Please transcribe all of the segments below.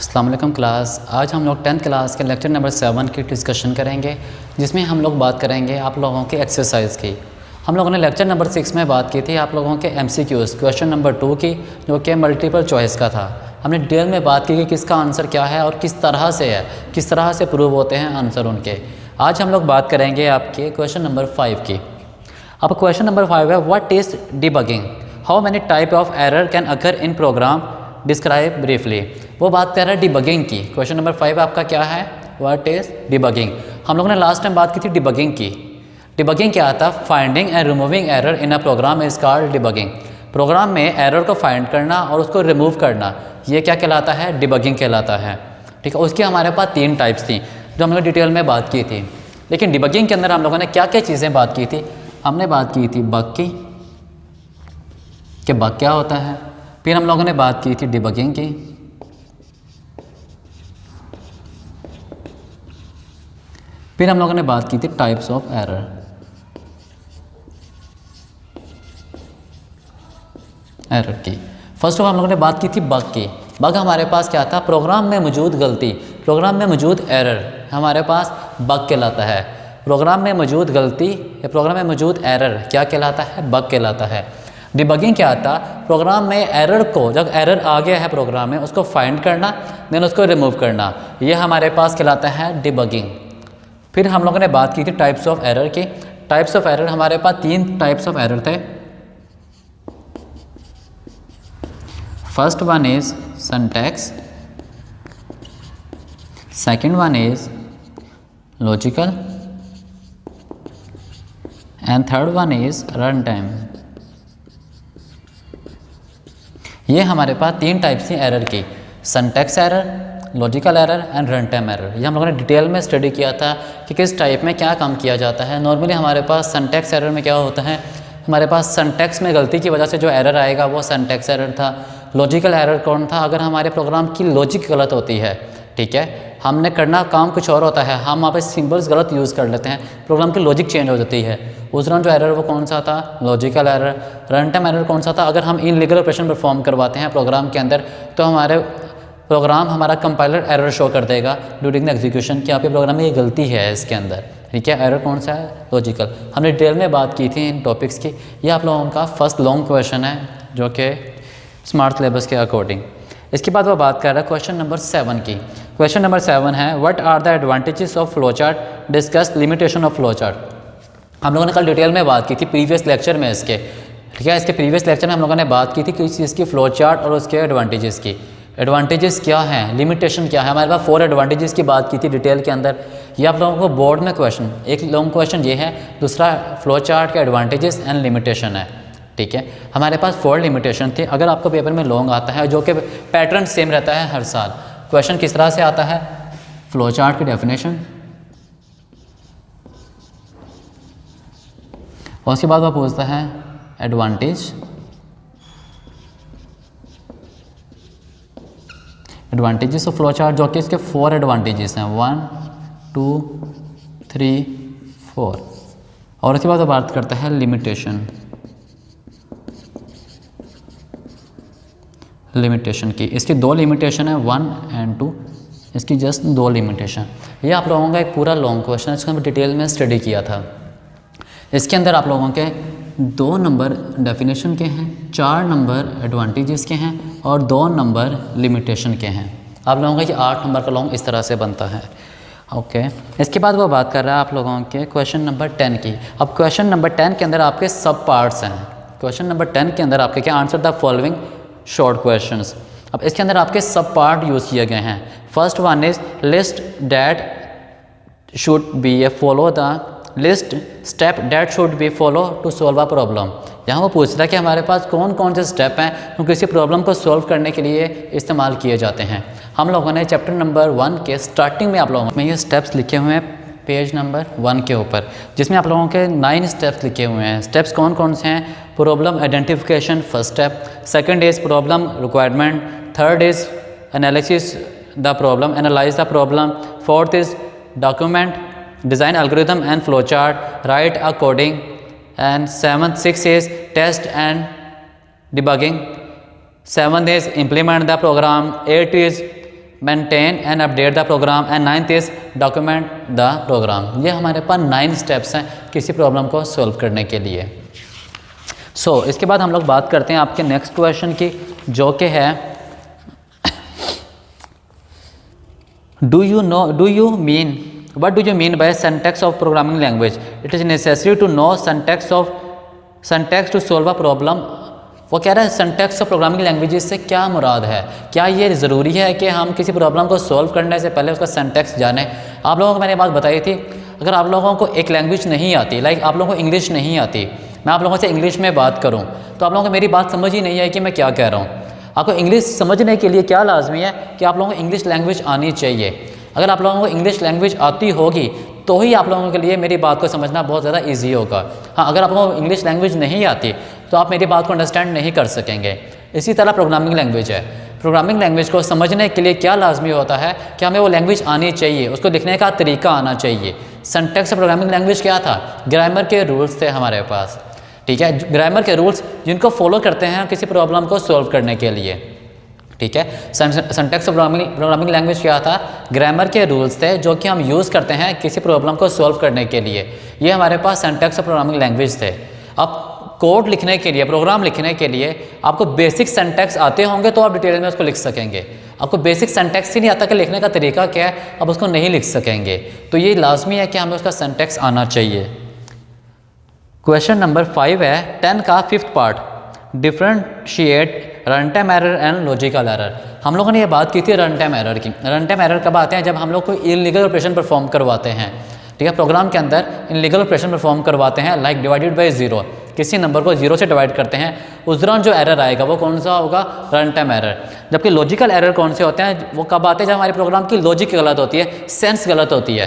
अस्सलाम वालेकुम क्लास। आज हम लोग 10th क्लास के लेक्चर नंबर 7 की डिस्कशन करेंगे, जिसमें हम लोग बात करेंगे आप लोगों के एक्सरसाइज की। हम लोगों ने लेक्चर नंबर 6 में बात की थी आप लोगों के MCQs क्वेश्चन नंबर 2 की, जो कि मल्टीपल चॉइस का था। हमने डिटेल में बात की कि किसका आंसर क्या है और किस तरह से है, किस तरह से प्रूव होते हैं आंसर उनके। आज हम लोग बात करेंगे आपके क्वेश्चन नंबर 5 की। अब क्वेश्चन नंबर 5 है, what is debugging, how many type of error can occur in program, describe briefly. वो बात कर रहा है डिबगिंग की। क्वेश्चन नंबर 5 आपका क्या है, व्हाट इज़ डिबगिंग। हम लोगों ने लास्ट टाइम बात की थी डिबगिंग की। डिबगिंग क्या आता है, finding and removing error in a program is called debugging. Program में एरर को फाइंड करना और उसको रिमूव करना, ये क्या कहलाता है, डिबगिंग कहलाता है। ठीक है, उसकी हमारे पास 3 टाइप्स थी जो हम लोग डिटेल में बात की थी। लेकिन डिबगिंग के अंदर हम लोगों ने क्या क्या चीज़ें बात की थी। हमने बात की थी बग की, कि बग क्या होता है। फिर हम लोगों ने बात की थी डिबगिंग की। फिर हम लोगों ने बात की थी टाइप्स ऑफ एरर। एरर की फर्स्ट ऑफ हम लोगों ने बात की थी बग की। बग हमारे पास क्या था, प्रोग्राम में मौजूद गलती, प्रोग्राम में मौजूद एरर हमारे पास बग कहलाता है। प्रोग्राम में मौजूद गलती या प्रोग्राम में मौजूद एरर क्या कहलाता है, बग कहलाता है। डिबगिंग क्या आता, प्रोग्राम में एरर को, जब एरर आ गया है प्रोग्राम में, उसको फाइंड करना, देन उसको रिमूव करना, यह हमारे पास कहलाता है डिबगिंग। फिर हम लोगों ने बात की थी टाइप्स ऑफ एरर की। टाइप्स ऑफ एरर हमारे पास 3 टाइप्स ऑफ एरर थे। First one is syntax, second one is logical and third one is run time. ये हमारे पास 3 टाइप्स थी एरर की, syntax error, logical error and run time error. ये हम लोगों ने डिटेल में स्टडी किया था कि किस टाइप में क्या काम किया जाता है। नॉर्मली हमारे पास सिंटैक्स एरर में क्या होता है, हमारे पास सिंटैक्स में गलती की वजह से जो एरर आएगा वो सिंटैक्स एरर था। लॉजिकल एरर कौन था, अगर हमारे प्रोग्राम की लॉजिक गलत होती है, ठीक है, हमने करना काम कुछ और होता है, हम वहाँ पे सिंबल्स गलत यूज़ कर लेते हैं, प्रोग्राम की लॉजिक चेंज हो जाती है। उस दौरान जो एरर वो कौन सा था, logical error. Run time error कौन सा था, अगर हम इनलीगल ऑपरेशन परफॉर्म करवाते हैं प्रोग्राम के अंदर, तो हमारे प्रोग्राम, हमारा कंपाइलर एरर शो कर देगा ड्यूरिंग द एग्जीक्यूशन कि आपके प्रोग्राम में ये गलती है इसके अंदर। ठीक है, एरर कौन सा है, लॉजिकल। हमने डिटेल में बात की थी इन टॉपिक्स की। ये आप लोगों का फर्स्ट लॉन्ग क्वेश्चन है जो कि स्मार्ट सिलेबस के अकॉर्डिंग। इसके बाद वो बात कर रहा है क्वेश्चन नंबर 7 की। क्वेश्चन नंबर 7 है, what are the advantages of flow chart, discuss limitation of flow chart. हम लोगों ने कल डिटेल में बात की थी प्रीवियस लेक्चर में इसके। ठीक है, इसके प्रीवियस लेक्चर में हम लोगों ने बात की थी कि इसकी फ्लो चार्ट और उसके एडवांटेजेस की। एडवांटेजेस क्या हैं, लिमिटेशन क्या है। हमारे पास 4 एडवांटेजेस की बात की थी डिटेल के अंदर। ये आप लोगों को बोर्ड में क्वेश्चन, एक लॉन्ग क्वेश्चन ये है, दूसरा फ्लो चार्ट के एडवांटेजेस एंड लिमिटेशन है। ठीक है, हमारे पास 4 लिमिटेशन थी। अगर आपको पेपर में लॉन्ग आता है, जो कि पैटर्न सेम रहता है हर साल, क्वेश्चन किस तरह से आता है, फ्लो चार्ट की डेफिनेशन, और उसके बाद वो पूछता है advantage, advantages of flow chart, जो कि इसके 4 एडवांटेजेस हैं, 1 2 3 4। और उसके बाद वो बात करता है लिमिटेशन, लिमिटेशन की। इसकी 2 लिमिटेशन है, 1 एंड 2, इसकी जस्ट 2 लिमिटेशन। ये आप लोगों का एक पूरा लॉन्ग क्वेश्चन है, इसको हम डिटेल में स्टडी किया था। इसके अंदर आप लोगों के 2 नंबर डेफिनेशन के हैं, 4 नंबर एडवांटेजेस के हैं और 2 नंबर लिमिटेशन के हैं। आप लोगों का ये 8 नंबर का लॉन्ग इस तरह से बनता है। ओके, इसके बाद वो बात कर रहा है आप लोगों के क्वेश्चन नंबर 10 की। अब क्वेश्चन नंबर 10 के अंदर आपके सब पार्ट्स हैं। क्वेश्चन नंबर 10 के अंदर आपके क्या, answer the following short questions. अब इसके अंदर आपके सब पार्ट यूज़ किए गए हैं। First one is list that should be a follow the list step that should be follow to solve a problem. यहाँ वो पूछ रहा है कि हमारे पास कौन कौन से स्टेप हैं जो किसी प्रॉब्लम को सॉल्व करने के लिए इस्तेमाल किए जाते हैं। हम लोगों ने चैप्टर नंबर 1 के स्टार्टिंग में आप लोगों में ये स्टेप्स लिखे हुए हैं पेज नंबर 1 के ऊपर, जिसमें आप लोगों के 9 स्टेप्स लिखे हुए हैं। स्टेप्स कौन कौन से हैं, problem identification first step, second is problem requirement, third is analysis the problem, analyse the problem, fourth is document, design algorithm and flowchart, write a coding, and 6 is test and debugging, 7 is implement the program, 8 is maintain and update the program and 9th is document the program. ये हमारे पास 9 steps हैं किसी problem को solve करने के लिए। इसके बाद हम लोग बात करते हैं आपके नेक्स्ट क्वेश्चन की, जो कि है what do you mean by syntax of programming language? It is necessary to know syntax to solve a problem। वो कह रहा है सिंटैक्स ऑफ प्रोग्रामिंग लैंग्वेजेस से क्या मुराद है, क्या ये ज़रूरी है कि हम किसी प्रॉब्लम को सॉल्व करने से पहले उसका सिंटैक्स जाने। आप लोगों को मैंने बात बताई थी, अगर आप लोगों को एक लैंग्वेज नहीं आती, लाइक आप लोगों को इंग्लिश नहीं आती, मैं आप लोगों से इंग्लिश में बात करूं तो आप लोगों को मेरी बात समझ ही नहीं है कि मैं क्या कह रहा हूं। आपको इंग्लिश समझने के लिए क्या लाजमी है कि आप लोगों को इंग्लिश लैंग्वेज आनी चाहिए। अगर आप लोगों को इंग्लिश लैंग्वेज आती होगी तो ही आप लोगों के लिए मेरी बात को समझना बहुत ज़्यादा ईजी होगा। हाँ, अगर आप लोगों को इंग्लिश लैंग्वेज नहीं आती तो आप मेरी बात को अंडरस्टैंड नहीं कर सकेंगे। इसी तरह प्रोग्रामिंग लैंग्वेज है, प्रोग्रामिंग लैंग्वेज को समझने के लिए क्या लाजमी होता है कि हमें वो लैंग्वेज आनी चाहिए, उसको लिखने का तरीका आना चाहिए। सिंटैक्स प्रोग्रामिंग लैंग्वेज क्या था? ग्रामर के रूल्स थे हमारे पास, ठीक है, ग्रामर के रूल्स जिनको फॉलो करते हैं किसी प्रॉब्लम को सॉल्व करने के लिए, ठीक है। सिंटैक्स प्रोग्रामिंग लैंग्वेज क्या था? ग्रामर के रूल्स थे जो कि हम यूज़ करते हैं किसी प्रॉब्लम को सॉल्व करने के लिए। ये हमारे पास सिंटैक्स प्रोग्रामिंग लैंग्वेज थे। अब कोड लिखने के लिए, प्रोग्राम लिखने के लिए आपको बेसिक सिंटैक्स आते होंगे तो आप डिटेल में उसको लिख सकेंगे। आपको बेसिक सिंटैक्स ही नहीं आता कि लिखने का तरीका क्या है, आप उसको नहीं लिख सकेंगे। तो ये लाजमी है कि हमें उसका सिंटैक्स आना चाहिए। क्वेश्चन नंबर 5 है 10 का 5th part, differentiate run time error and logical error. हम लोगों ने ये बात की थी रन टाइम एरर की। रन टाइम एरर कब आते हैं? जब हम लोग कोई इलीगल ऑपरेशन परफॉर्म करवाते हैं, ठीक है, प्रोग्राम के अंदर इलीगल ऑपरेशन परफॉर्म करवाते हैं, लाइक डिवाइडेड बाय 0, किसी नंबर को 0 से डिवाइड करते हैं, उस दौरान जो एरर आएगा वो कौन सा होगा? Run time error. जबकि लॉजिकल एरर कौन से होते हैं? वो कब आते हैं? जब हमारे प्रोग्राम की लॉजिक गलत होती है, सेंस गलत होती है,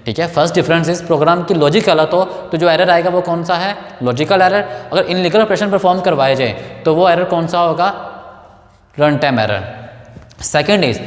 ठीक है। फर्स्ट डिफरेंस इस प्रोग्राम की लॉजिक गलत हो तो जो एरर आएगा वो कौन सा है? Logical error. अगर इलीगल ऑपरेशन परफॉर्म करवाए जाए तो वो एरर कौन सा होगा? Run time error. Second is,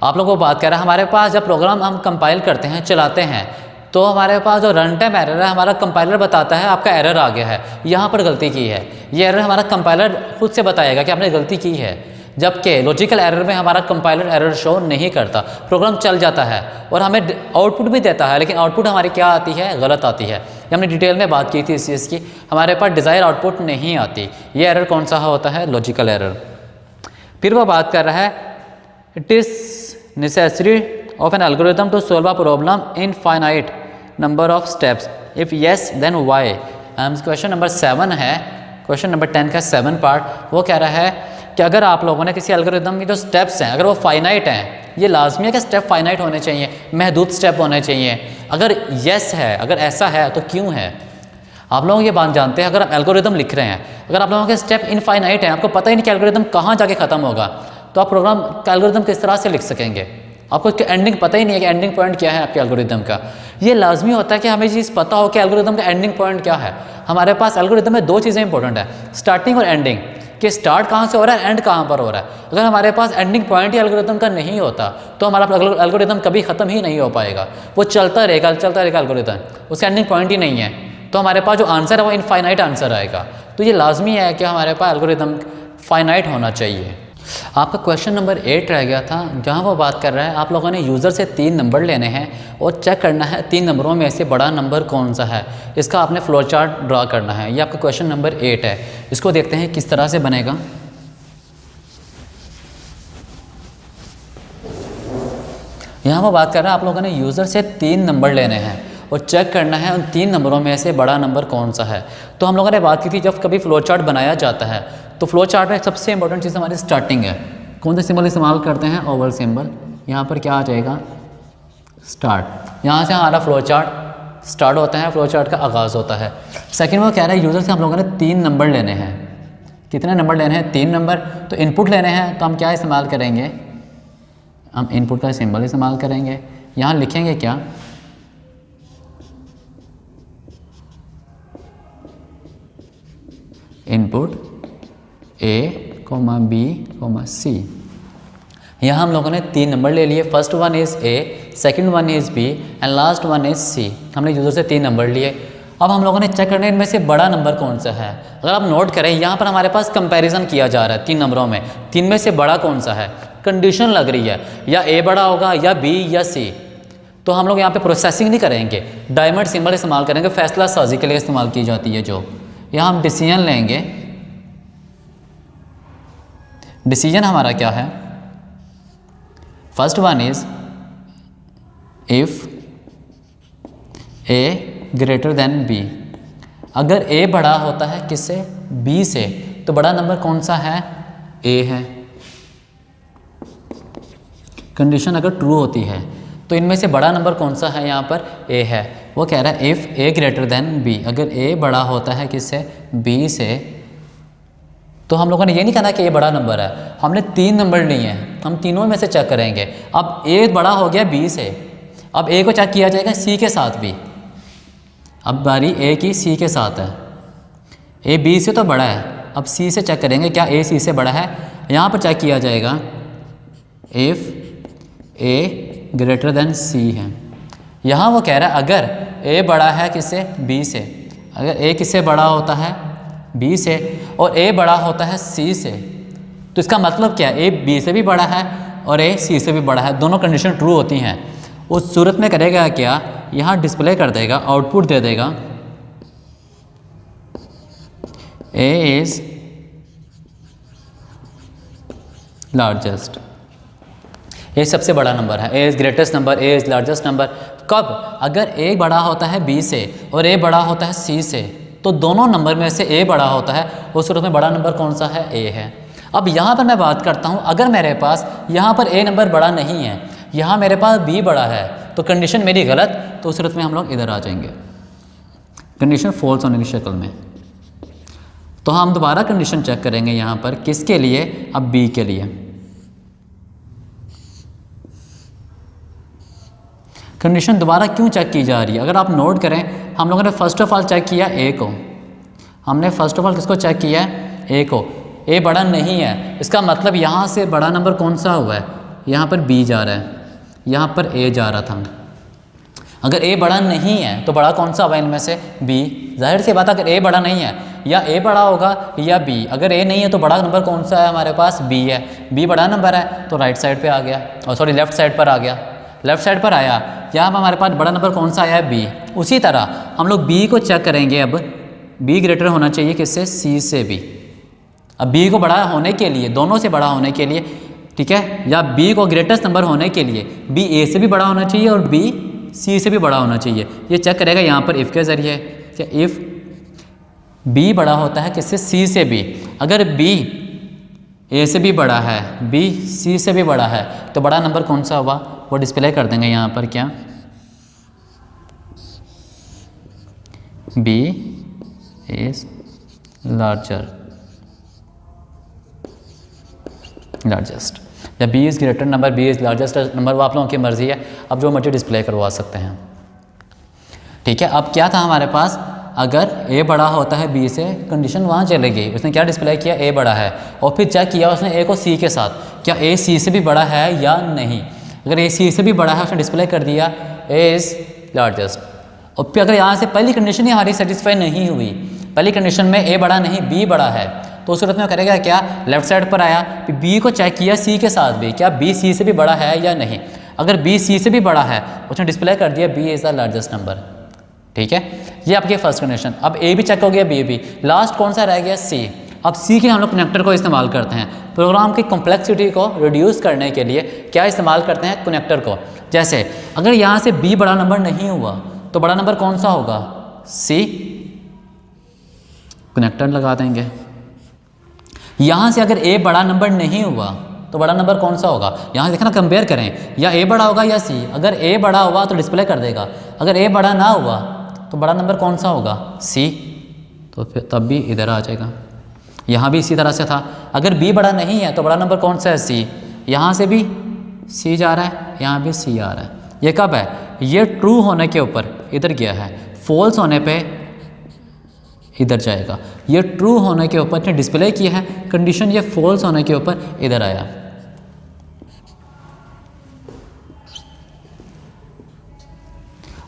आप लोगों को बात कर रहा है हमारे पास जब प्रोग्राम हम कंपाइल करते हैं, चलाते हैं, तो हमारे पास जो रन टाइम एरर है, हमारा कंपाइलर बताता है आपका एरर आ गया है, यहाँ पर गलती की है। ये एरर हमारा कंपाइलर खुद से बताएगा कि आपने गलती की है। जबकि लॉजिकल एरर में हमारा कंपाइलर एरर शो नहीं करता, प्रोग्राम चल जाता है और हमें आउटपुट भी देता है, लेकिन आउटपुट हमारी क्या आती है? गलत आती है। ये हमने डिटेल में बात की थी इस चीज़ की, हमारे पास डिज़ायर आउटपुट नहीं आती। ये एरर कौन सा होता है? Logical error. फिर वो बात कर रहा है it is necessary of an algorithm to solve a problem in finite number of steps, if yes then why. Question number 7 है, क्वेश्चन नंबर 10 का 7 पार्ट। वो कह रहा है कि अगर आप लोगों ने किसी एल्गोरिथम की जो स्टेप्स हैं अगर वो फाइनाइट हैं, ये लाजमी है कि स्टेप फाइनाइट होने चाहिए, महदूद स्टेप होने चाहिए। अगर येस है, अगर ऐसा है तो क्यों है? आप लोग ये बात जानते हैं, अगर आप एल्गोरिथम लिख रहे हैं, अगर आप लोगों के स्टेप इनफाइनाइट हैं, आपको पता ही नहीं कि एल्गोरिथम कहाँ जाके ख़त्म होगा, तो आप प्रोग्राम का एल्गोरिथम किस तरह से लिख सकेंगे? आपको इसका एंडिंग पता ही नहीं है कि एंडिंग पॉइंट क्या है आपके एल्गोरिथम का। ये लाजमी होता है कि हमें चीज़ पता हो कि एल्गोरिथम का एंडिंग पॉइंट क्या है। हमारे पास एल्गोरिथम में 2 चीज़ें इंपॉर्टेंट है, स्टार्टिंग और एंडिंग, कि स्टार्ट कहाँ से हो रहा है, एंड कहाँ पर हो रहा है। अगर हमारे पास एंडिंग पॉइंट ही एल्गोरिथम का नहीं होता तो हमारा एल्गोरिथम कभी ख़त्म ही नहीं हो पाएगा, वो चलता रहेगा एल्गोरिथम, उसका एंडिंग पॉइंट ही नहीं है, तो हमारे पास जो आंसर है वो इनफाइनाइट आंसर आएगा। तो ये लाजमी है कि हमारे पास एल्गोरिथम फाइनाइट होना चाहिए। आपका क्वेश्चन नंबर 8 रह गया था, जहाँ वो बात कर रहा है आप लोगों ने यूज़र से 3 नंबर लेने हैं और चेक करना है 3 नंबरों में से बड़ा नंबर कौन सा है। इसका आपने फ्लो चार्ट ड्रा करना है। ये आपका क्वेश्चन नंबर 8 है। इसको देखते हैं किस तरह से बनेगा। यहाँ वो बात कर रहा है आप लोगों ने यूज़र से 3 नंबर लेने हैं और चेक करना है उन 3 नंबरों में से बड़ा नंबर कौन सा है। तो हम लोगों ने बात की थी जब कभी फ्लो चार्ट बनाया जाता है तो फ्लो चार्ट में सबसे इंपॉर्टेंट चीज़ हमारी स्टार्टिंग है। कौन सा सिंबल इस्तेमाल करते हैं? Oval symbol. यहाँ पर क्या आ जाएगा? स्टार्ट। यहाँ से हमारा फ्लो चार्ट स्टार्ट होता है, फ्लो चार्ट का आगाज़ होता है। सेकंड वो कह रहा है यूज़र से हम लोगों ने 3 नंबर लेने हैं। कितने नंबर लेने हैं? 3 नंबर। तो इनपुट लेने हैं तो हम क्या इस्तेमाल करेंगे? हम इनपुट का सिंबल इस्तेमाल करेंगे। यहाँ लिखेंगे क्या? Input A, B, C। यहाँ हम लोगों ने 3 नंबर ले लिए। First one is A, second one is B and last one is C। हमने यूज़र से 3 नंबर लिए। अब हम लोगों ने चेक करना है इनमें से बड़ा नंबर कौन सा है। अगर आप नोट करें यहाँ पर हमारे पास कंपैरिजन किया जा रहा है 3 नंबरों में, 3 में से बड़ा कौन सा है। कंडीशन लग रही है, या ए बड़ा होगा या बी या सी। तो हम लोग यहाँ पे प्रोसेसिंग नहीं करेंगे, डायमंड सिंबल इस्तेमाल करेंगे, फैसला साजी के लिए इस्तेमाल की जाती है। जो यहाँ हम डिसीजन लेंगे, डिसीजन हमारा क्या है, first one is if A greater then B. अगर ए बड़ा होता है किससे, बी से, तो बड़ा नंबर कौन सा है, ए है। कंडीशन अगर ट्रू होती है तो इनमें से बड़ा नंबर कौन सा है, यहाँ पर ए है। वो कह रहा है if A greater then B, अगर ए बड़ा होता है किससे, बी से, तो हम लोगों ने ये नहीं कहना कि ए बड़ा नंबर है, हमने 3 नंबर लिए हैं, हम तीनों में से चेक करेंगे। अब ए बड़ा हो गया बी से, अब ए को चेक किया जाएगा सी के साथ भी। अब बारी ए की सी के साथ है, ए बी से तो बड़ा है, अब सी से चेक करेंगे क्या ए सी से बड़ा है। यहाँ पर चेक किया जाएगा इफ़ ए ग्रेटर देन सी है। यहाँ वो कह रहा है अगर ए बड़ा है किससे, बी से, अगर ए किससे बड़ा होता है, बी से, और ए बड़ा होता है सी से, तो इसका मतलब क्या है, ए बी से भी बड़ा है और ए सी से भी बड़ा है, दोनों कंडीशन ट्रू होती हैं। उस सूरत में करेगा क्या, यहाँ डिस्प्ले कर देगा, आउटपुट दे देगा ए इज़ लार्जेस्ट, ए सबसे बड़ा नंबर है, A is greatest number, A is largest number. कब, अगर ए बड़ा होता है बी से और ए बड़ा होता है सी से, तो दोनों नंबर में से ए बड़ा होता है, उस सूरत में बड़ा नंबर कौन सा है, ए है। अब यहाँ पर मैं बात करता हूँ, अगर मेरे पास यहाँ पर ए नंबर बड़ा नहीं है, यहाँ मेरे पास बी बड़ा है, तो कंडीशन मेरी गलत, तो उस सूरत में हम लोग इधर आ जाएंगे, कंडीशन फॉल्स होने की शक्ल में। तो हम दोबारा कंडीशन चेक करेंगे यहाँ पर, किसके लिए, अब बी के लिए। कंडीशन दोबारा क्यों चेक की जा रही है, अगर आप नोट करें, हम लोगों ने फर्स्ट ऑफ ऑल चेक किया ए को, हमने फर्स्ट ऑफ ऑल किसको चेक किया है, ए को। ए बड़ा नहीं है, इसका मतलब यहाँ से बड़ा नंबर कौन सा हुआ है, यहाँ पर बी जा रहा है, यहाँ पर ए जा रहा था। अगर ए बड़ा नहीं है तो बड़ा कौन सा हुआ इनमें से, बी। जाहिर सी बात है, अगर ए बड़ा नहीं है, या ए बड़ा होगा या बी। अगर ए नहीं है तो बड़ा नंबर कौन सा है हमारे पास, बी है। बी बड़ा नंबर है तो राइट साइड पे आ गया, और सॉरी लेफ्ट साइड पर आ गया, लेफ्ट साइड पर आया। यहाँ पर हमारे पास बड़ा नंबर कौन सा आया है, बी। उसी तरह हम लोग बी को चेक करेंगे, अब बी ग्रेटर होना चाहिए किससे, सी से भी। अब बी को बड़ा होने के लिए, दोनों से बड़ा होने के लिए, ठीक है, या बी को ग्रेटेस्ट नंबर होने के लिए बी ए से भी बड़ा होना चाहिए और बी सी से भी बड़ा होना चाहिए। ये चेक करेगा यहाँ पर इफ़ के ज़रिए, क्या इफ़ बी बड़ा होता है किससे, सी से भी। अगर बी ए से भी बड़ा है, बी सी से भी बड़ा है, तो बड़ा नंबर कौन सा हुआ, वो डिस्प्ले कर देंगे यहाँ पर, क्या, बी इज लार्जेस्ट, या B is greater number, B is largest number, वो आप लोगों की मर्ज़ी है, अब जो मर्जी डिस्प्ले करवा सकते हैं। ठीक है, अब क्या था हमारे पास, अगर ए बड़ा होता है बी से, कंडीशन वहाँ चले गई, उसने क्या डिस्प्ले किया, ए बड़ा है, और फिर चेक किया उसने ए को सी के साथ, क्या ए सी से भी बड़ा है या नहीं। अगर ए सी से भी बड़ा है, उसने डिस्प्ले कर दिया ए इज़ लार्जेस्ट। और फिर अगर यहाँ से पहली कंडीशन ही हमारी सेटिस्फाई नहीं हुई, पहली कंडीशन में ए बड़ा नहीं बी बड़ा है, तो उस सूरत में करेगा क्या, लेफ्ट साइड पर आया, फिर बी को चेक किया सी के साथ भी, क्या बी सी से भी बड़ा है या नहीं। अगर बी सी से भी बड़ा है, उसने डिस्प्ले कर दिया B is the largest number. ठीक है, ये आपकी फर्स्ट कंडीशन। अब ए भी चेक हो गया, बी भी, लास्ट कौन सा रह गया, सी। अब सी के हम लोग कनेक्टर को इस्तेमाल करते हैं, प्रोग्राम की कॉम्प्लेक्सिटी को रिड्यूस करने के लिए क्या इस्तेमाल करते हैं, कनेक्टर को। जैसे अगर यहाँ से बी बड़ा नंबर नहीं हुआ तो बड़ा नंबर कौन सा होगा, सी, कनेक्टर लगा देंगे। यहाँ से अगर ए बड़ा नंबर नहीं हुआ तो बड़ा नंबर कौन सा होगा, यहाँ देखना कंपेयर करें, या ए बड़ा होगा या सी। अगर ए बड़ा हुआ तो डिस्प्ले कर देगा, अगर ए बड़ा ना हुआ तो बड़ा नंबर कौन सा होगा, सी, तो फिर तब भी इधर आ जाएगा। यहाँ भी इसी तरह से था, अगर बी बड़ा नहीं है तो बड़ा नंबर कौन सा है, सी। यहाँ से भी सी जा रहा है, यहाँ भी सी आ रहा है। ये कब है, ये ट्रू होने के ऊपर इधर गया है, फॉल्स होने पे इधर जाएगा। ये ट्रू होने के ऊपर ने डिस्प्ले किया है कंडीशन, ये फॉल्स होने के ऊपर इधर आया।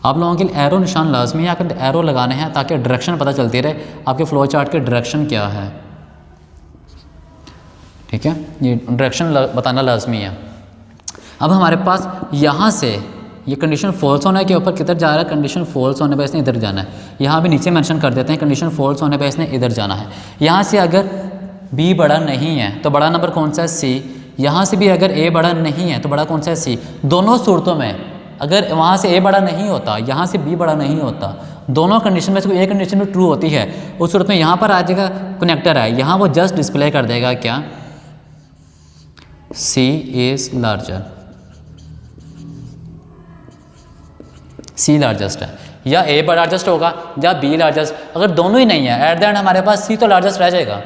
आप लोगों के लिए एरो निशान लाजमी है, अगर एरो लगाने हैं ताकि डायरेक्शन पता चलती रहे आपके फ्लो चार्ट के डायरेक्शन क्या है। ठीक है। ये डायरेक्शन बताना लाजमी है। अब हमारे पास यहाँ से ये कंडीशन फॉल्स होने के ऊपर किधर जा रहा है, कंडीशन फॉल्स होने पर इसने इधर जाना है। यहाँ भी नीचे मेंशन कर देते हैं कंडीशन फॉल्स होने पर इसने इधर जाना है। यहाँ से अगर b बड़ा नहीं है तो बड़ा नंबर कौन सा है, c। यहाँ से भी अगर a बड़ा नहीं है तो बड़ा कौन सा है, c। दोनों सूरतों में अगर वहाँ से a बड़ा नहीं होता, यहाँ से b बड़ा नहीं होता, दोनों कंडीशन में से कोई एक कंडीशन में ट्रू होती है, उस सूरत में यहाँ पर आ जाएगा कनेक्टर है, यहाँ वो जस्ट डिस्प्ले कर देगा क्या, c is larger, c largest है, या a बड़ा लार्जेस्ट होगा या b लार्जेस्ट। अगर दोनों ही नहीं है एट द एंड हमारे पास c तो लार्जेस्ट रह जाएगा,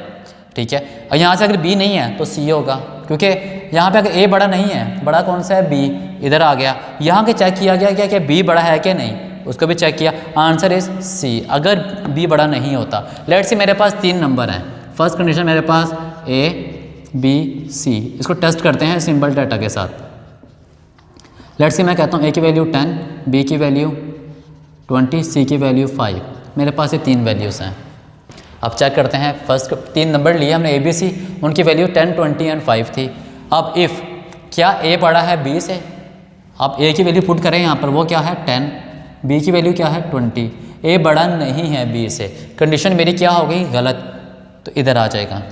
ठीक है। और यहाँ से अगर b नहीं है तो c होगा, क्योंकि यहाँ पे अगर a बड़ा नहीं है, बड़ा कौन सा है, b, इधर आ गया। यहाँ के चेक किया गया क्या कि b बड़ा है कि नहीं, उसको भी चेक किया, आंसर इज c। अगर b बड़ा नहीं होता, लेट्स से मेरे पास 3 नंबर हैं, फर्स्ट कंडीशन मेरे पास a b c, इसको टेस्ट करते हैं सिंपल डाटा के साथ। लेट्स से मैं कहता हूँ a की वैल्यू 10, b की वैल्यू 20, c की वैल्यू 5, मेरे पास ये 3 वैल्यूज़ हैं। अब चेक करते हैं, फर्स्ट 3 नंबर लिए हमने a b c, उनकी वैल्यू 10, 20 एंड 5 थी। अब इफ़ क्या a बड़ा है b से, आप a की वैल्यू पुट करें यहाँ पर, वो क्या है 10, b की वैल्यू क्या है 20, a बड़ा नहीं है b से, कंडीशन मेरी क्या हो गई गलत, तो इधर आ जाएगा,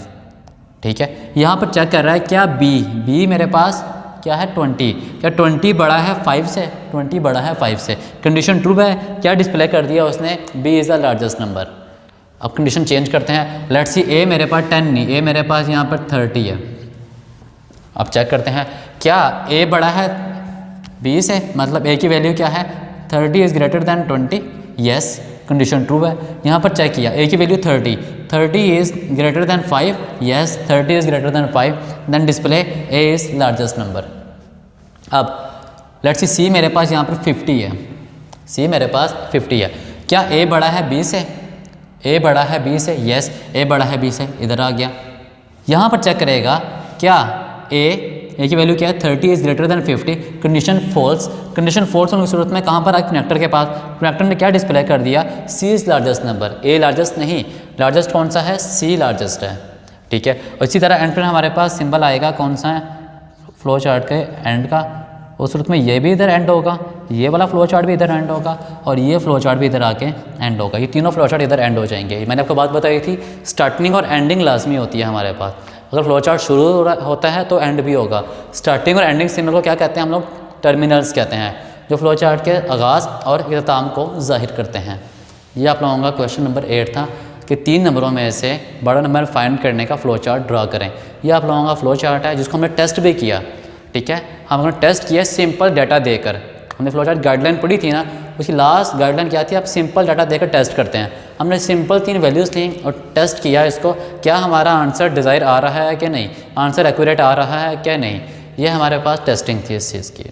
ठीक है। यहाँ पर चेक कर रहा है क्या b मेरे पास क्या है 20, क्या 20 बड़ा है 5 से, 20 बड़ा है 5 से, कंडीशन ट्रू है, क्या डिस्प्ले कर दिया उसने, b is the largest number. अब कंडीशन चेंज करते हैं, लेट्स सी a मेरे पास 10 नहीं, a मेरे पास यहाँ पर 30 है। अब चेक करते हैं क्या a बड़ा है b से, मतलब a की वैल्यू क्या है 30 is greater than 20, yes, condition true है। यहाँ पर चेक किया a की value 30 is greater than 5, yes 30 is greater than 5, then display a is largest number. अब लेट्स सी मेरे पास यहाँ पर 50 है, c मेरे पास 50 है, क्या a बड़ा है b से, a बड़ा है b से, यस a बड़ा है b से, इधर आ गया। यहाँ पर चेक करेगा क्या a की वैल्यू क्या है 30 is greater than 50, condition false, condition false होने की सूरत में कहाँ पर आए, कनेक्टर के पास, कनेक्टर ने क्या डिस्प्ले कर दिया, c is largest number, a largest नहीं, लार्जेस्ट कौन सा है, c लार्जेस्ट है, ठीक है। और इसी तरह एंड पर हमारे पास सिंबल आएगा कौन सा है, फ्लो चार्ट के एंड का, उस सूरत में ये भी इधर एंड होगा, ये वाला फ्लो चार्ट भी इधर एंड होगा, और ये फ्लो चार्ट भी इधर आके एंड होगा, ये तीनों फ्लो चार्ट इधर एंड हो जाएंगे। मैंने आपको बात बताई थी स्टार्टिंग और एंडिंग लाजमी होती है हमारे पास, अगर फ्लो चार्ट शुरू होता है तो एंड भी होगा। स्टार्टिंग और एंडिंग सिंबल को क्या कहते हैं हम लोग, टर्मिनल्स कहते हैं, जो फ्लो चार्ट के आगाज़ और इख्तिताम को जाहिर करते हैं। ये आप लोगों का क्वेश्चन नंबर 8 था कि 3 नंबरों में से बड़ा नंबर फाइंड करने का फ्लो चार्ट ड्रा करें। ये आप लोगों का फ्लो चार्ट है जिसको हमने टेस्ट भी किया, ठीक है। हमने टेस्ट किया सिंपल डाटा देकर, हमने फ्लो चार्ट गाइडलाइन पढ़ी थी ना, उसकी लास्ट गाइडलाइन क्या थी, आप सिंपल डाटा देकर टेस्ट करते हैं। हमने सिंपल 3 वैल्यूज़ ली और टेस्ट किया इसको, क्या हमारा आंसर डिज़ायर आ रहा है कि नहीं, आंसर एक्यूरेट आ रहा है क्या नहीं, ये हमारे पास टेस्टिंग थी इस चीज़ की।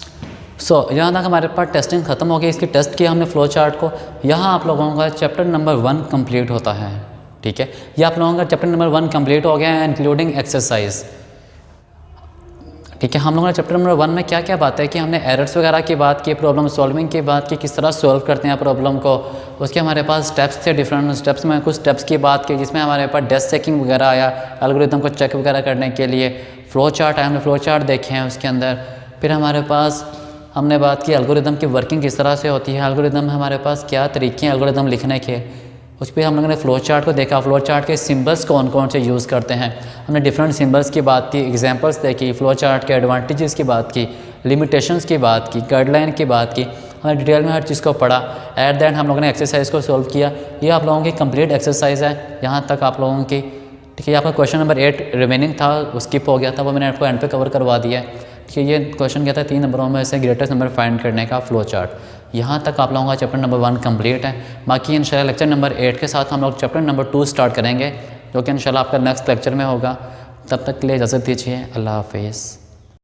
यहाँ तक हमारे पास टेस्टिंग ख़त्म हो गई, इसकी टेस्ट किया हमने फ्लो चार्ट को। यहाँ आप लोगों का चैप्टर नंबर 1 कंप्लीट होता है, ठीक है। ये आप लोगों का चैप्टर नंबर 1 कंप्लीट हो गया है इंक्लूडिंग एक्सरसाइज, ठीक है। हम लोगों ने चैप्टर नंबर 1 में क्या क्या बात है कि हमने एरर्स वगैरह की बात की, प्रॉब्लम सॉल्विंग की बात की, किस तरह सॉल्व करते हैं प्रॉब्लम को, उसके हमारे पास स्टेप्स थे, डिफरेंट स्टेप्स में कुछ स्टेप्स की बात की जिसमें हमारे पास डेस्क चेकिंग वगैरह आया, एल्गोरिथम को चेक वगैरह करने के लिए फ्लो चार्ट आया, हमने फ्लो चार्ट देखे हैं उसके अंदर। फिर हमारे पास हमने बात की एल्गोरिथम की वर्किंग किस तरह से होती है, एल्गोरिथम हमारे पास क्या तरीके हैं एल्गोरिथम लिखने के, उस पर हम लोगों ने फ्लो चार्ट को देखा, फ्लो चार्ट के सिंबल्स कौन कौन से यूज़ करते हैं, हमने डिफरेंट सिंबल्स की बात की, एग्जांपल्स देखी, फ्लो चार्ट के एडवांटेजेस की बात की, लिमिटेशंस की बात की, गाइडलाइन की बात की, हमने डिटेल में हर चीज़ को पढ़ा। एट द एंड हम लोगों ने एक्सरसाइज को सॉल्व किया। ये आप लोगों की कंप्लीट एक्सरसाइज है यहाँ तक आप लोगों की, ठीक है। आपका क्वेश्चन नंबर 8 रिमेनिंग था, वो स्किप हो गया था, वो मैंने आपको एंड पे कवर करवा दिया है, ठीक है। ये क्वेश्चन क्या था, 3 नंबरों में से ग्रेटेस्ट नंबर फाइंड करने का फ्लो चार्ट। यहाँ तक आप लोगों का चैप्टर नंबर 1 कंप्लीट है। बाकी इंशाल्लाह लेक्चर नंबर 8 के साथ हम लोग चैप्टर नंबर 2 स्टार्ट करेंगे, जो कि इंशाल्लाह आपका नेक्स्ट लेक्चर में होगा। तब तक के लिए इजाज़त दीजिए, अल्लाह हाफिज़।